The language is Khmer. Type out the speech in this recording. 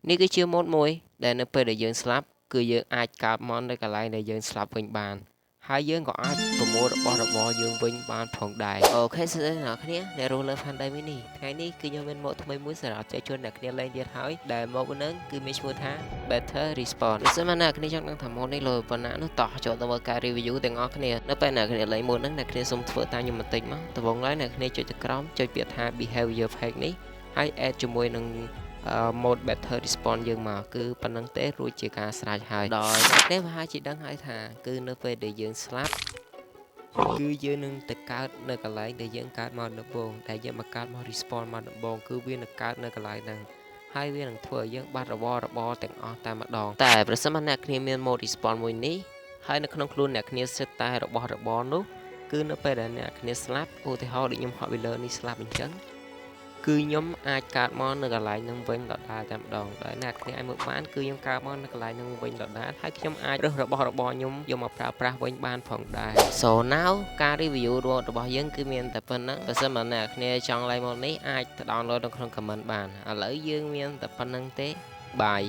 នេះគឺជាម៉ូដមួយដែលនៅពេលដែលយើងស្លាប់គឺយើងអាចកើតមកនៅកន្លែងដែលយើងស្លាប់វិញបានហើយយើងក៏អាចប្រមូលរបស់របរយើងវិញបានផងដែរអូខេសួស្តីអ្នកគ្នាអ្នករស់លើ Panda Mini ថ្ងៃនេះគឺខ្ញុំមានម៉ូដថ្មីមួយសម្រាប់ចែកជូនអ្នកគ្នាលេងទៀតហើយដែលម៉ូដហ្នឹងគឺមានឈ្មោះថា Better Respawn បើសិនមកអ្នកគ្នាចង់ដឹងថាម៉ូដនេះលើប៉ុណ្ណានោះតោះចូលទៅមើលការ review ទាំងអស់គ្នានៅពេលអ្នកគ្នាលេងម៉ូដហ្នឹងអ្នកគ្នាសូមធ្វើតាមខ្ញុំបន្តិចមកដំបូងឡើយអ្នកគ្នាចុចទៅក្រោមចុចពាក្យថា behavior pack នេះហើយ add ជាមួយនឹងmode better respawn យើងមកគឺប៉ុណ្្នឹងទេរួចជាការស្រេចហើយដោយអ្នកនេះប្រហែលជាដឹងហើយថាគឺនៅពេលដែលយើងស្លាប់គឺយើងនឹងទៅកើតនៅកន្លែងដែលយើងកើតមកដំបូងដែលយើងមកកើតមក respawn មកដំបូងគឺវានឹងកើតនៅកន្លែងហ្នឹងហើយវានឹងធ្វើឲ្យយើងបាត់របស់របរទាំងអស់តែម្ដងតែប្រសិនបើអ្នកគ្នាមាន mode respawn មួយនេះហើយនៅក្នុងខ្លួនអ្នកគ្នាសិតតែរបស់របរនោះគឺនៅពេលដែលអ្នកគ្នាស្លាប់ឧទាហរណ៍ដូចខ្ញុំហក់ពីលើនេះស្លាប់អញ្ចឹងគឺខ្ញុំអាចកើតមកនៅកន្លែងនឹងវិញដដែលតែម្ដងដែលអ្នកគ្នាអាចមើលបានគឺខ្ញុំកើតមកនៅកន្លែងនឹងវិញដដែលហើយខ្ញុំអាចរើសរបស់ខ្ញុំយកមកប្រើប្រាស់វិញបានផងដែរ So now ការ review របស់យើងគឺមានតែប៉ុណ្្នឹងបើសិនមកអ្នកគ្នាចង់ like មកនេះអាចទៅ download នៅក្នុង comment បានឥឡូវយើងមានតែប៉ុណ្្នឹងទេ Bye